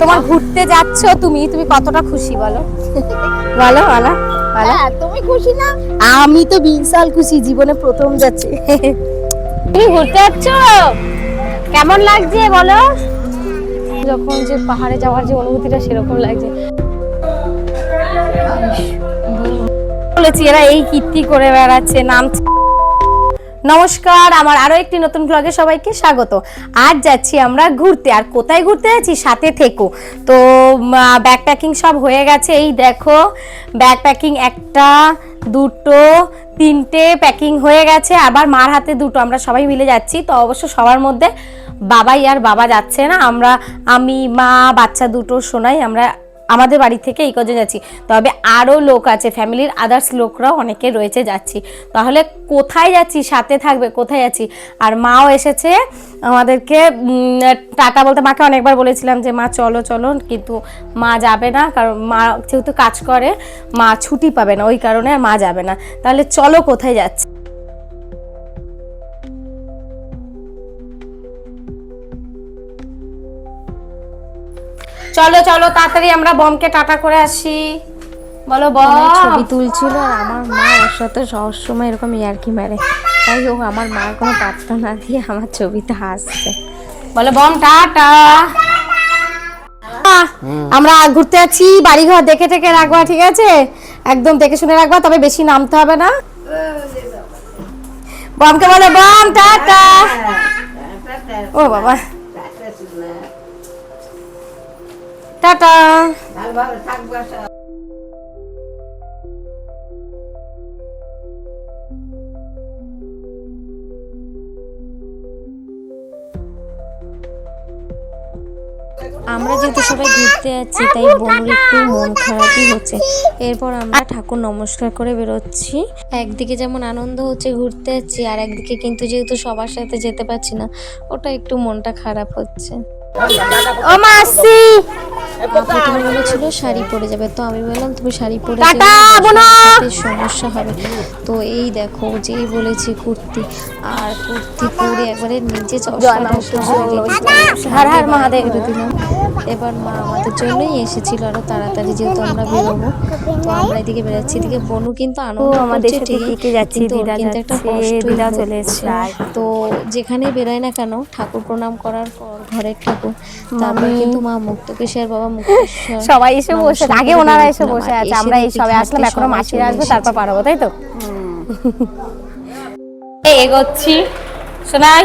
তোমার ঘুরতে যাচ্ছ তুমি তুমি কতটা খুশি বলো? বলো বলো বলো। তুমি খুশি না? আমি তো বিশাল খুশি, জীবনে প্রথম যাচ্ছি। তুমি ঘুরতে যাচ্ছ, কেমন লাগছে বলো? যখন যে পাহাড়ে যাওয়ার যে অনুভূতিটা সেরকম লাগছে। বলেছি এরা এই কীর্তি করে বেড়াচ্ছে, নামছে। নমস্কার, আমার আরো একটি নতুন ব্লগে সবাইকে স্বাগত। আজ যাচ্ছি আমরা ঘুরতে, আর কোথায় ঘুরতে যাচ্ছি সাথে থেকো। তো ব্যাগ প্যাকিং সব হয়ে গেছে, এই দেখো ব্যাগ প্যাকিং একটা দুটো তিনটে প্যাকিং হয়ে গেছে, আবার মার হাতে দুটো। আমরা সবাই মিলে যাচ্ছি, তো অবশ্য সবার মধ্যে বাবাই আর বাবা যাচ্ছে না, আমি মা বাচ্চা দুটো সোনাই আমরা আমাদের বাড়ি থেকে এই কজন যাচ্ছি। তবে আরও লোক আছে, ফ্যামিলির আদার্স লোকরাও অনেকে রয়েছে, যাচ্ছি। তাহলে কোথায় যাচ্ছি, সাথে থাকবে, কোথায় যাচ্ছি। আর মাও এসেছে আমাদেরকে টাটা বলতে। মাকে অনেকবার বলেছিলাম যে মা চলো চলো, কিন্তু মা যাবে না, কারণ মা যেহেতু কাজ করে মা ছুটি পাবে না, ওই কারণে আর মা যাবে না। তাহলে চলো কোথায় যাচ্ছি। চলো চলো তাড়াতাড়ি আমরা বমকে টাটা করে আসি। বলো বম। ছবি তুলছিল আর আমার মা ওর সাথে সবসময় এরকম ইয়ার্কি মারে, তাই ও আমার মার কোনো পাত্তা না দিয়ে আমার ছবিতে হাসছে। বলো বম টাটা। আমরা ঘুরতে যাচ্ছি, বাড়িঘর দেখে টেকে রাখবা, ঠিক আছে? একদম দেখে শুনে রাখবা, তবে বেশি নামতে হবে না। বমকে বলে বম টাটা। ও বাবা টাটা। আমরা যেহেতু সবাই ঘুরতে যাচ্ছি তাই বনুর একটু মন খারাপই হচ্ছে। এরপর আমরা ঠাকুর নমস্কার করে বেরোচ্ছি। একদিকে যেমন আনন্দ হচ্ছে ঘুরতে যাচ্ছি, আর একদিকে কিন্তু যেহেতু সবার সাথে যেতে পারছি না, ওটা একটু মনটা খারাপ হচ্ছে। ও মাসি প্রথমে বলেছিল শাড়ি পরে যাবে, তো আমি বললাম তুমি শাড়ি পরে টাটা বোনা। সমস্যা হবে। তো এই দেখো যেই বলেছি কুর্তি, আর কুর্তি পরে একবারে নিচে হর হর মহাদেব দিলাম। এবার মা আমাদের জন্যই এসেছিল আরো তাড়াতাড়ি, যেহেতু আমরা বেরোবো। তো আমরা এদিকে বেরোচ্ছি, এদিকে বনু কিন্তু আনন্দ করছে ঠিকই, কিন্তু ওর কিন্তু একটা কষ্ট চলে এসেছে। তো যেখানেই বেরোয় না কেন ঠাকুর প্রণাম করার পর, ঘরের ঠাকুর, তারপর কিন্তু মা মুক্তকেশ্বর বাবা মুক্তেশ্বর সবাই এসে বসে, আগে ওনারা এসে বসে আছে, আমরা এই সবে আসলাম, এখনো মাসিরা আসবে তারপর পারবো, তাই তো? এগোচ্ছি শোনাই,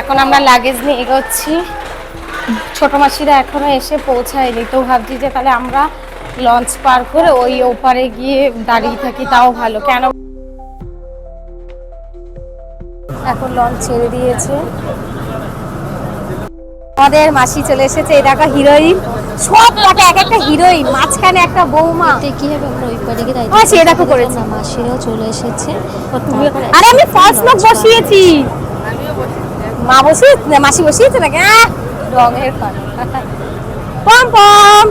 এখন আমরা লাগেজ নিয়ে এগোচ্ছি। ছোট মাসিরা এখনো এসে পৌঁছায়নি, তো ভাবছি যে তাহলে আমরা লঞ্চ পার করে ওই ওপারে গিয়ে দাঁড়িয়ে থাকি, তাও ভালো। কেন এখন লঞ্চ ছেড়ে দিয়েছে। আমাদের মাসি চলে এসেছে, এই দেখো হিরোইন, সব কটা এক একটা হিরোইন, মাঝখানে একটা বৌমা। কি হবে, আমরা ওই পারে গিয়ে সে দেখো করেছে। মাসিরাও চলে এসেছে। আরে আমি ফার্স্ট লক বসিয়েছি, মা বসিয়েছে, মাসি বসিয়েছে নাকি? রঙের পম পম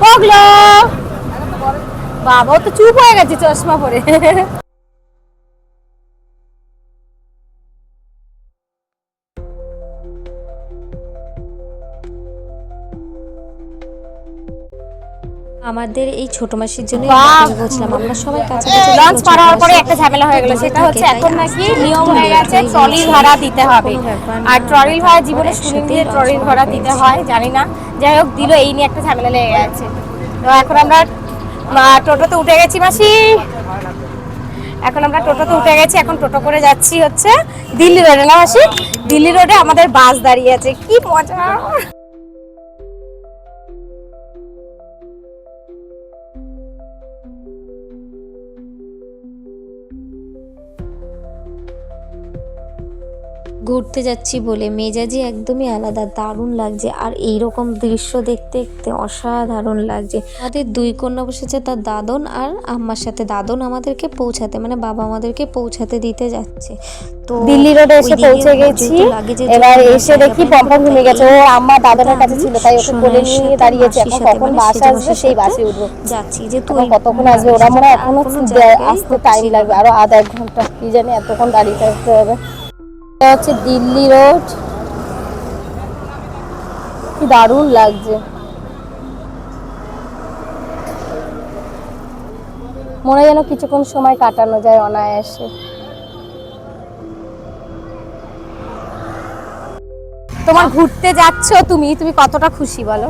পগলো বাবা, ও তো চুপ হয়ে গেছে চশমা পরে। আমাদের এই ছোট মাসির জন্য বলছিলাম, আমরা সবাই কাছাকাছি লঞ্চ পার হওয়ার পরে একটা ঝামেলা হয়ে গেল, সেটা হচ্ছে এখন নাকি নিয়ম হয়ে গেছে ট্রলি ভাড়া দিতে হবে। আর ট্রলি ভাড়া জীবনে শুনিনি যে ট্রলি ভাড়া দিতে হয়, জানি না, যাই হোক দিল, এই নিয়ে একটা ঝামেলা লেগে গেছে। তো এখন আমরা টোটোতে উঠে গেছি মাসি, এখন আমরা টোটোতে উঠে গেছি, এখন টোটো করে যাচ্ছি হচ্ছে দিল্লি রোডে। না মাসি, দিল্লি রোডে আমাদের বাস দাঁড়িয়ে আছে, কি মজা। ঘুরতে যাচ্ছি বলে মেজাজি একদমই আলাদা, দারুণ লাগছে। আর এইরকম দৃশ্য দেখতে দেখতে অসাধারণ লাগছে। আমাদের দুই কন্যা বসেছে, তার দাদন আর আম্মার সাথে। দাদন আমাদেরকে পৌঁছাতে, মানে বাবা আমাদেরকে পৌঁছাতে দিতে যাচ্ছে। তো দিল্লি রোডে এসে পৌঁছে গেছি, এবার এসে দেখি পম্পম ঘুমিয়ে গেছে, ও আম্মা দাদনের কাছে ছিল তাই ওকে কোলে নিয়ে দাঁড়িয়েছে। এখন কখন বাস আসবে সেই বাসে উঠবো, যাচ্ছি যে তুই কতক্ষণ আসবে ওরা, মনে হয় এখনো আসতে টাইম লাগবে, আরো আধা এক ঘন্টা, কি জানি এতক্ষণ দাঁড়িয়ে থাকতে হবে। হচ্ছে দিল্লি রোড, দারুণ লাগছে। মনে হয় যেন কিছুক্ষণ সময় কাটানো যায় অনায়াসে। তোমার ঘুরতে যাচ্ছ তুমি কতটা খুশি বলো?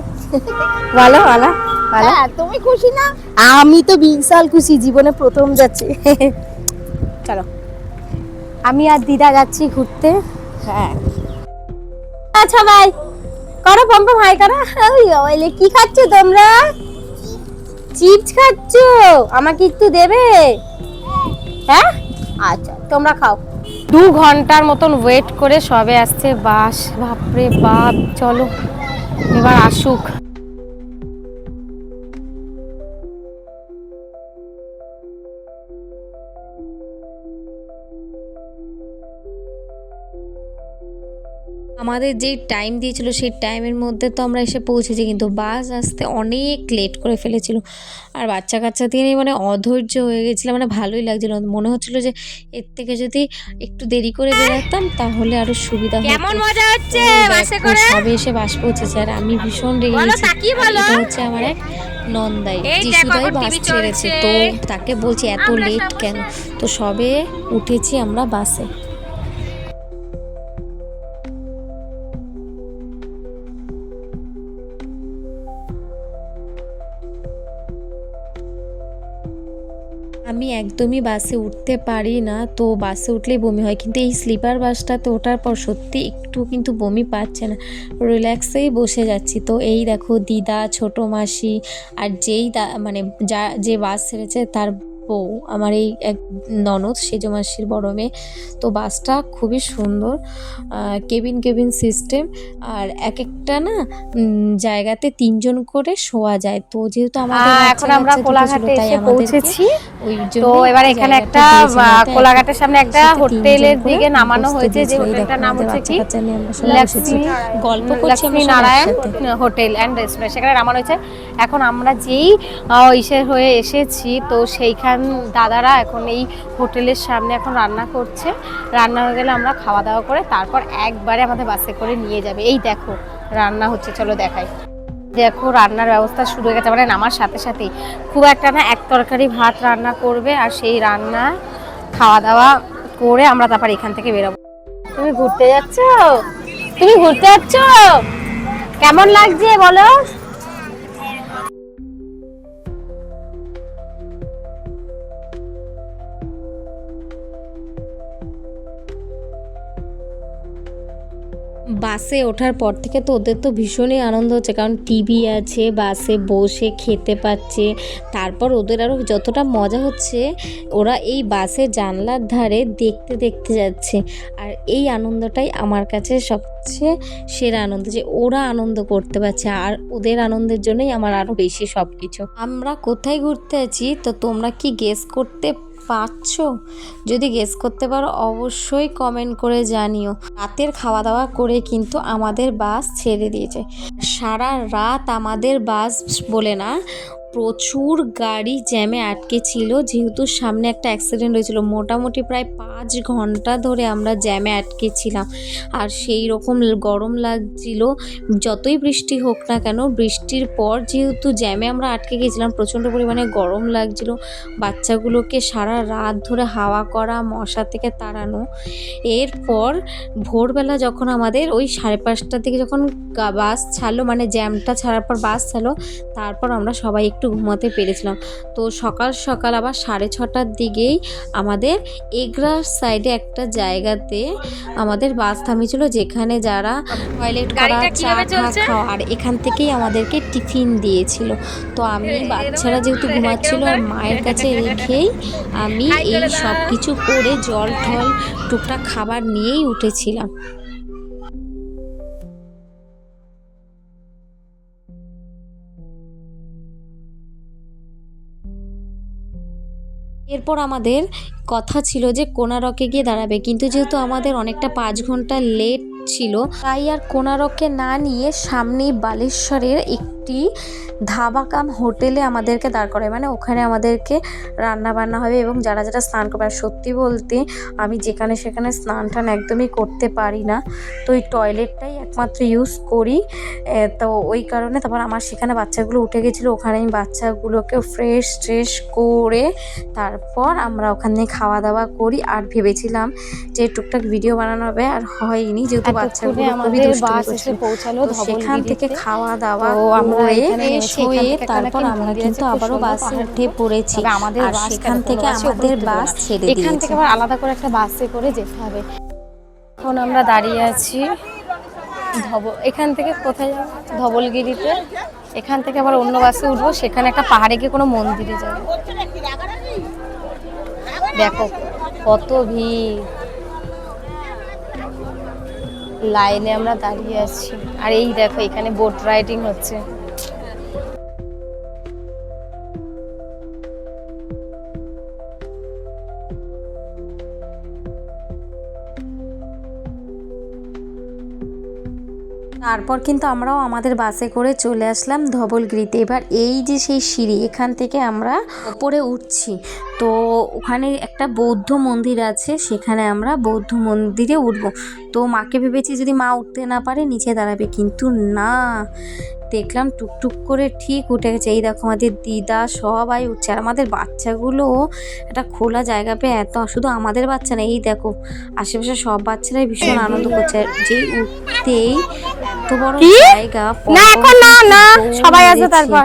বলো বলো বলো। তুমি খুশি না? আমি তো বিশাল খুশি, জীবনে প্রথম যাচ্ছি। চলো, আমি আর দিদা যাচ্ছি ঘুরতে। হ্যাঁ। আচ্ছা ভাই করো, পম্পম হাই করো। ওই কি খাচ্ছ তোমরা? চিপস খাচ্ছ? আমাকে একটু দেবে? হ্যাঁ আচ্ছা, তোমরা খাও। 2 ঘন্টার মতন ওয়েট করে সবে আসছে বাস। বাপরে বাপ, চলো এবার আসুক। আমাদের যেই টাইম দিয়েছিল সেই টাইমের মধ্যে তো আমরা এসে পৌঁছেছি, কিন্তু বাস আসতে অনেক লেট করে ফেলেছিল। আর বাচ্চা কাচ্চা দিয়ে মানে অধৈর্য হয়ে গেছিলো, মানে ভালোই লাগছিল, মনে হচ্ছিল যে এর থেকে যদি একটু দেরি করে বেরোতাম তাহলে আরো সুবিধা হতো। কেমন মজা হচ্ছে বাসে দেখো, করে? সবে এসে বাস পৌঁছেছে আর আমি ভীষণ রেগে গেছি। এটা হচ্ছে আমার এক নন্দাই, যিশুদাই বাস ছেড়েছে, তো তাকে বলছি এত লেট কেন। তো সবে উঠেছি আমরা বাসে। আমি একদমই বাসে উঠতে পারি না, তো বাসে উঠলেই বমি হয়, কিন্তু এই স্লিপার বাসটাতে ওঠার পর সত্যি একটু কিন্তু বমি পাচ্ছে না, রিল্যাক্সেই বসে যাচ্ছি। তো এই দেখো দিদা, ছোট মাসি আর মানে যে বাস ছেড়েছে তার বউ, আমার এই এক ননদ, সেজ মাসির বড় মেয়ে। তো বাসটা খুবই সুন্দর, কেবিন সিস্টেম, আর এক একটা না জায়গাতে 3 জন করে শোয়া যায়। তো যেহেতু আমাদের এখন আমরা কোলাঘাটে এসে পৌঁছেছি। তো এবার এখানে একটা কোলাঘাটের সামনে একটা হোটেলের দিকে নামানো হয়েছে, যে হোটেলটার নাম হচ্ছে কি Lakshmi Narayan hotel and restaurant, সেখানে নামানো হয়েছে। এখন আমরা যেই ইসের হয়ে এসেছি, তো সেইখান দাদারা এখন এই হোটেলের সামনে এখন রান্না করছে। রান্না হয়ে গেলে আমরা খাওয়া দাওয়া করে তারপর একবারে আমাদের বাসে করে নিয়ে যাবে। এই দেখো রান্না হচ্ছে, চলো দেখাই। দেখো রান্নার ব্যবস্থা শুরু হয়ে গেছে, মানে নামার সাথে সাথেই খুব একটা না, এক তরকারি ভাত রান্না করবে, আর সেই রান্না খাওয়া দাওয়া করে আমরা তারপর এখান থেকে বেরোবো। তুমি ঘুরতে যাচ্ছ? কেমন লাগছে বলো? বাসে ওঠার পর থেকে তো ওদের তো ভীষণই আনন্দ হচ্ছে, কারণ টিভি আছে, বাসে বসে খেতে পাচ্ছে। তারপর ওদের আরও যতটা মজা হচ্ছে, ওরা এই বাসে জানলার ধারে দেখতে দেখতে যাচ্ছে। আর এই আনন্দটাই আমার কাছে সবচেয়ে সেরা আনন্দ, যে ওরা আনন্দ করতে পারছে, আর ওদের আনন্দের জন্যই আমার আরও বেশি সব কিছু। আমরা কোথায় ঘুরতে আছি তো তোমরা কি গেস করতে পারছো? যদি গেস করতে পারো অবশ্যই কমেন্ট করে জানিও। রাতের খাওয়া দাওয়া করে কিন্তু আমাদের বাস ছেড়ে দিয়েছে। সারা রাত আমাদের বাস বলে না, প্রচুর গাড়ি জ্যামে আটকে ছিল, যেহেতু সামনে একটা অ্যাক্সিডেন্ট হয়েছিল। মোটামুটি প্রায় 5 ঘন্টা ধরে আমরা জ্যামে আটকে ছিলাম, আর সেই রকম গরম লাগছিল। যতই বৃষ্টি হোক না কেন, বৃষ্টির পর যেহেতু জ্যামে আমরা আটকে গেছিলাম, প্রচণ্ড পরিমাণে গরম লাগছিল। বাচ্চাগুলোকে সারা রাত ধরে হাওয়া করা, মশা থেকে তাড়ানো। এরপর ভোরবেলা যখন আমাদের ওই 5:30টার দিকে যখন বাস ছাড়লো, মানে জ্যামটা ছাড়ার পর বাস ছাড়লো, তারপর আমরা সবাই একটু ঘুমাতে পেরেছিলাম। তো সকাল সকাল আবার 6:30টার দিকেই আমাদের এগরার সাইডে একটা জায়গাতে আমাদের বাস থামিয়েছিল, যেখানে যারা টয়লেট করা, চা খাওয়া, আর এখান থেকেই আমাদেরকে টিফিন দিয়েছিল। তো আমি বাচ্চারা যেহেতু ঘুমাচ্ছিল আর মায়ের কাছে রেখেই আমি এই সব কিছু করে জল টল টুকটাক খাবার নিয়েই উঠেছিলাম। এরপর আমাদের কথা ছিল যে কোনারকে গিয়ে দাঁড়াবে, কিন্তু যেহেতু আমাদের অনেকটা 5 ঘন্টা লেট ছিল, তাই আর কোনারকে না নিয়ে সামনেই বালেশ্বরের একটি একটি ধাবা কাম হোটেলে আমাদেরকে দাঁড় করায়, মানে ওখানে আমাদেরকে রান্না বান্না হবে এবং যারা যারা স্নান করবে। আর সত্যি বলতে আমি যেখানে সেখানে স্নান টান একদমই করতে পারি না, তো ওই টয়লেটটাই একমাত্র ইউজ করি। তো ওই কারণে তারপর আমার সেখানে বাচ্চাগুলো উঠে গেছিলো, ওখানে আমি বাচ্চাগুলোকে ফ্রেশ ট্রেশ করে তারপর আমরা ওখানে খাওয়া দাওয়া করি। আর ভেবেছিলাম যে টুকটাক ভিডিও বানানো হবে, আর হয়নি যেহেতু বাচ্চাগুলো খুবই দুষ্টুমি করছিল। তো সেখান থেকে খাওয়া দাওয়া করে হয়ে তারপর আমরা কিন্তু আবারও বাসে উঠে পড়েছি। আর সেখান থেকে আমাদের বাস ছেড়ে দিয়েছে। এখান থেকে আবার আলাদা করে একটা বাসে করে যেতে হবে। এখন আমরা দাঁড়িয়ে আছি এখান থেকে কোথায় যাবো? ধবলগিরিতে। এখান থেকে আবার অন্য বাসে উঠবো, সেখানে একটা পাহাড়ে গিয়ে কোনো মন্দিরে যাবো। দেখো কত ভিড়, লাইনে আমরা দাঁড়িয়ে আছি। আর এই দেখো এখানে বোট রাইডিং হচ্ছে। তারপর কিন্তু আমরাও আমাদের বাসে করে চলে আসলাম ধবলগিরিতে। এবার এই যে সেই সিঁড়ি, এখান থেকে আমরা ওপরে উঠছি। তো ওখানে একটা বৌদ্ধ মন্দির আছে, সেখানে আমরা বৌদ্ধ মন্দিরে উঠব। তো মাকে ভেবেছি যদি মা উঠতে না পারে নিচে দাঁড়াবে, কিন্তু না, দেখলাম টুকটুক করে ঠিক উঠে গেছে। এই দেখো আমাদের দিদা সবাই উঠছে, আর আমাদের বাচ্চাগুলো একটা খোলা জায়গা পেয়ে এত, শুধু আমাদের বাচ্চা না, এই দেখো আশেপাশে সব বাচ্চারাই ভীষণ আনন্দ করছে। যেই উঠতেই এত বড় জায়গা, সবাই আছে। তারপর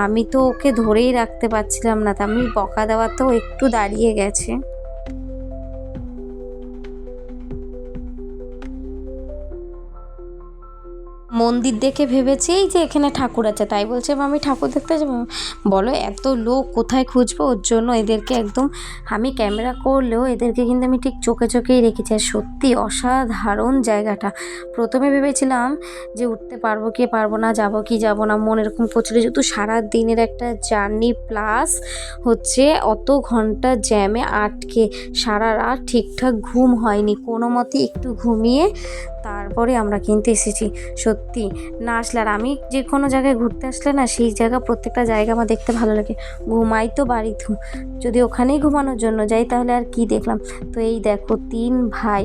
আমি তো ওকে ধরেই রাখতে পারছিলাম না, তা আমি বকা দেওয়াতেও একটু দাঁড়িয়ে গেছে। মন্দির দেখে ভেবেছি এই যে এখানে ঠাকুর আছে, তাই বলছে আমি ঠাকুর দেখতে যাবো। বলো এত লোক কোথায় খুঁজবো, ওর জন্য এদেরকে একদম, আমি ক্যামেরা করলেও এদেরকে কিন্তু আমি ঠিক চোখে চোখেই রেখেছি। আর সত্যি অসাধারণ জায়গাটা। প্রথমে ভেবেছিলাম যে উঠতে পারবো কি পারবো না, যাবো কি যাবো না, মন এরকম করছিল, যেহেতু সারা দিনের একটা জার্নি প্লাস হচ্ছে অত ঘন্টা জ্যামে আটকে সারা রাত ঠিকঠাক ঘুম হয়নি, কোনো মতে একটু ঘুমিয়ে তারপরে আমরা কিন্তু এসেছি। সত্যি না আসলে, আর আমি যে কোনো জায়গায় ঘুরতে আসলে না, সেই জায়গা প্রত্যেকটা জায়গা আমার দেখতে ভালো লাগে। ঘুমাই তো বাড়িতে, যদি ওখানেই ঘুমানোর জন্য যাই তাহলে আর কি দেখলাম। তো এই দেখো 3 ভাই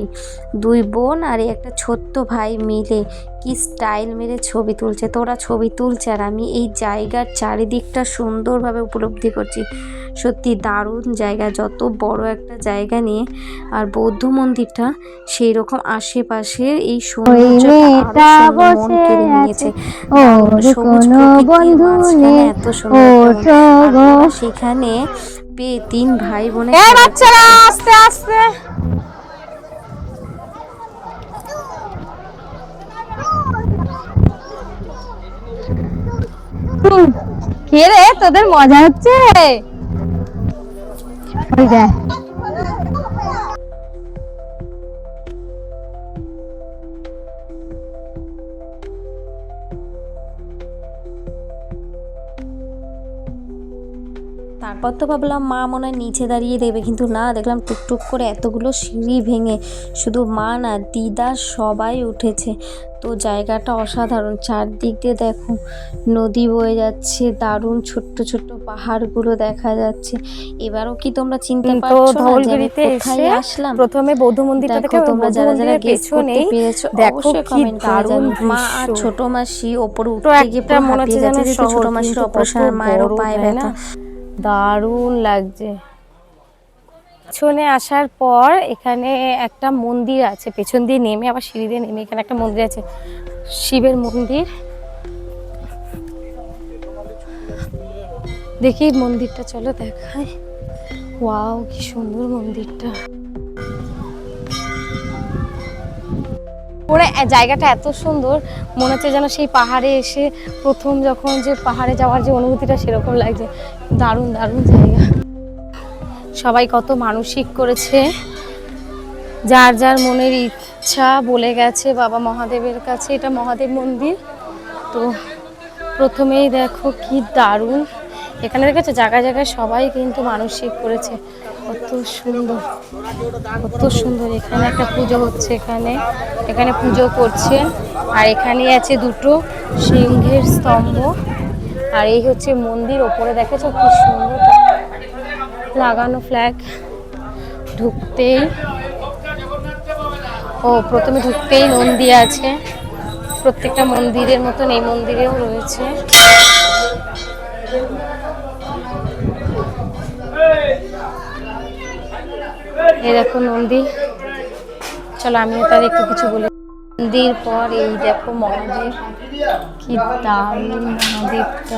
2 বোন আর একটা ছোট্ট ভাই মিলে কি স্টাইল মেরে ছবি তুলছে। তো ওরা ছবি তুলছে আর আমি এই জায়গার চারিদিকটা সুন্দরভাবে উপলব্ধি করছি। সত্যি দারুণ জায়গা, যত বড় একটা জায়গা নিয়ে, আর বৌদ্ধ মন্দিরটা সেই রকম আশেপাশের এই সৌন্দর্যটা আরো মন কেড়ে নিয়েছে। সবুজ প্রকৃতির মাঝখানে এত সুন্দর, আর সেখানে পেয়ে 3 ভাই বোনের বাচ্চারা আস্তে আস্তে। কে রে, তোদের মজা হচ্ছে? ওই দেখ তারপর তো ভাবলাম মা মনে হয় নিচে দাঁড়িয়ে দেবে, কিন্তু না, দেখলাম টুকটুক করে এতগুলো সিঁড়ি ভেঙে শুধু মা না দিদা সবাই উঠেছে। তো জায়গাটা অসাধারণ, চারদিক দিয়ে দেখো নদী বয়ে যাচ্ছে, দারুণ ছোট্ট ছোট্ট পাহাড়গুলো দেখা যাচ্ছে। এবারও কি তোমরা চিনতে পারছো না যে আমি কোথায় আসলাম? প্রথমে বৌদ্ধ মন্দিরটা দেখো তোমরা যারা যারা গেস করতে পেরেছো অবশ্যই কমেন্ট করে জানিও। মা আর ছোট মাসি ওপরে উঠতে গিয়ে পুরো হাঁপিয়ে যাচ্ছে, যেহেতু ছোট মাসির অপারেশন, মায়েরও পায়ে ব্যথা। দারুণ লাগছে। পেছনে আসার পর এখানে একটা মন্দির আছে, পেছন দিয়ে নেমে আবার সিঁড়ি দিয়ে নেমে এখানে একটা মন্দির আছে, শিবের মন্দির। দেখি মন্দিরটা, চলো দেখাই। ওয়াও কি সুন্দর মন্দিরটা। পুরো জায়গাটা এত সুন্দর, মনে হচ্ছে যেন সেই পাহাড়ে এসে প্রথম যখন যে পাহাড়ে যাওয়ার যে অনুভূতিটা সেরকম লাগছে। দারুণ দারুণ জায়গা। সবাই কত মানসিক করেছে, যার যার মনের ইচ্ছা বলে গেছে বাবা মহাদেবের কাছে। এটা মহাদেব মন্দির। তো প্রথমেই দেখো কি দারুণ, এখানে দেখেছো জায়গায় জায়গায় সবাই কিন্তু মানসিক করেছে। কত সুন্দর, কত সুন্দর। এখানে একটা পুজো হচ্ছে, এখানে পুজো করছে। আর এখানে আছে 2টো সিংহের স্তম্ভ। আর এই হচ্ছে মন্দির, ওপরে দেখেছো কি সুন্দর লাগানো ফ্ল্যাগ। ঢুকতেই প্রথমে ঢুকতেই নন্দী আছে, প্রত্যেকটা মন্দিরের মতন এই মন্দিরেও রয়েছে। এই দেখো নন্দী। চলো আমিও তার একটু কিছু বলি। নন্দীর পর এই দেখো মহাদেব, কি দারুণ মহাদেবটা,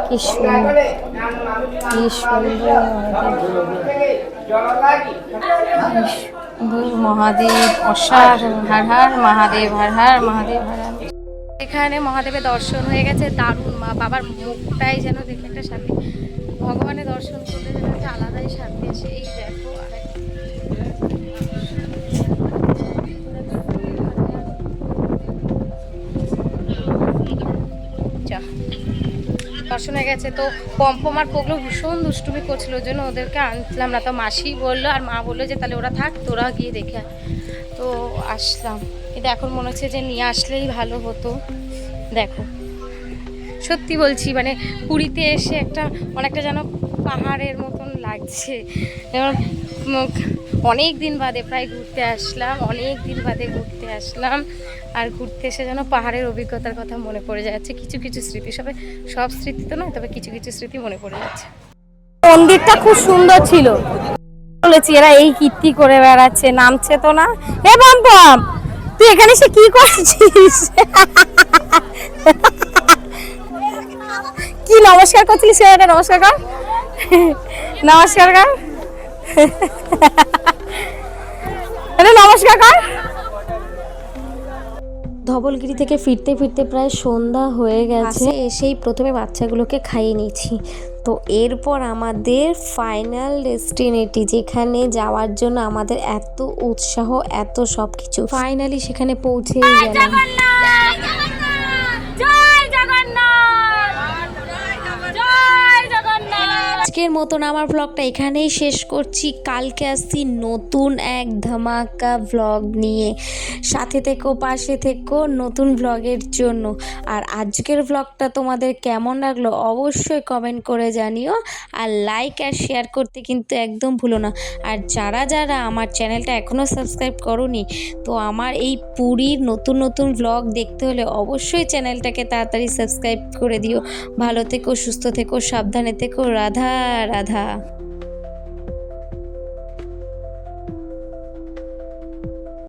কি সুন্দর কি সুন্দর মহাদেব, অসাধারণ। হর হর মহাদেব, হর হর মহাদেব, হর হর। এখানে মহাদেবের দর্শন হয়ে গেছে, দারুণ। মা বাবার মুখটাই যেন দেখে একটা শান্তি, ভগবানের দর্শন করলে যেন একটা আলাদাই শান্তি আসে। এই দেখো দর্শন হয়ে গেছে। তো পম্পম আর পগলো ভীষণ দুষ্টুমি করছিল, ওই জন্য ওদেরকে আনছিলাম না। তো মাসি বললো আর মা বললো যে তাহলে ওরা থাক, তোরা গিয়ে দেখে। তো আসলাম, কিন্তু এখন মনে হচ্ছে যে নিয়ে আসলেই ভালো হতো। দেখো সত্যি বলছি, মানে পুরীতে এসে অনেকটা যেন পাহাড়ের মতন লাগছে। যেমন অনেক দিন বাদে প্রায় ঘুরতে আসলাম, আর ঘুরতে এসে যেন পাহাড়ের অভিজ্ঞতার কথা মনে পড়ে যাচ্ছে। কিছু কিছু স্মৃতি, সব স্মৃতি তো নয়, তবে কিছু কিছু স্মৃতি মনে পড়ে যাচ্ছে। মন্দিরটা খুব সুন্দর ছিল। বলেছি এরা এই কীর্তি করে বেড়াচ্ছে, নামছে তো না। হে পম্পম, তুই এখানে এসে কি করছিস? কি নমস্কার করছিলিস? নমস্কার কর, নমস্কার কর, নমস্কার কর। ধবলগিরি থেকে ফিরতে ফিরতে প্রায় সন্ধ্যা হয়ে গেছে। এসেই প্রথমে বাচ্চাগুলোকে খাইয়ে নিয়েছি। তো এরপর আমাদের ফাইনাল ডেস্টিনেটি, যেখানে যাওয়ার জন্য আমাদের এত উৎসাহ, এত সব কিছু, ফাইনালি সেখানে পৌঁছেই গেলাম। আজকের মতন আমার ব্লগটা এখানেই শেষ করছি। কালকে আসছি নতুন এক ধামাকা ব্লগ নিয়ে। সাথে থেকো, পাশে থেকো নতুন ব্লগের জন্য। আর আজকের ব্লগটা তোমাদের কেমন লাগলো অবশ্যই কমেন্ট করে জানিও। আর লাইক আর শেয়ার করতে কিন্তু একদম ভুলো না। আর যারা যারা আমার চ্যানেলটা এখনও সাবস্ক্রাইব করোনি, তো আমার এই পুরীর নতুন নতুন ব্লগ দেখতে হলে অবশ্যই চ্যানেলটাকে তাড়াতাড়ি সাবস্ক্রাইব করে দিও। ভালো থেকো, সুস্থ থেকো, সাবধানে থেকো। রাধা রাধা।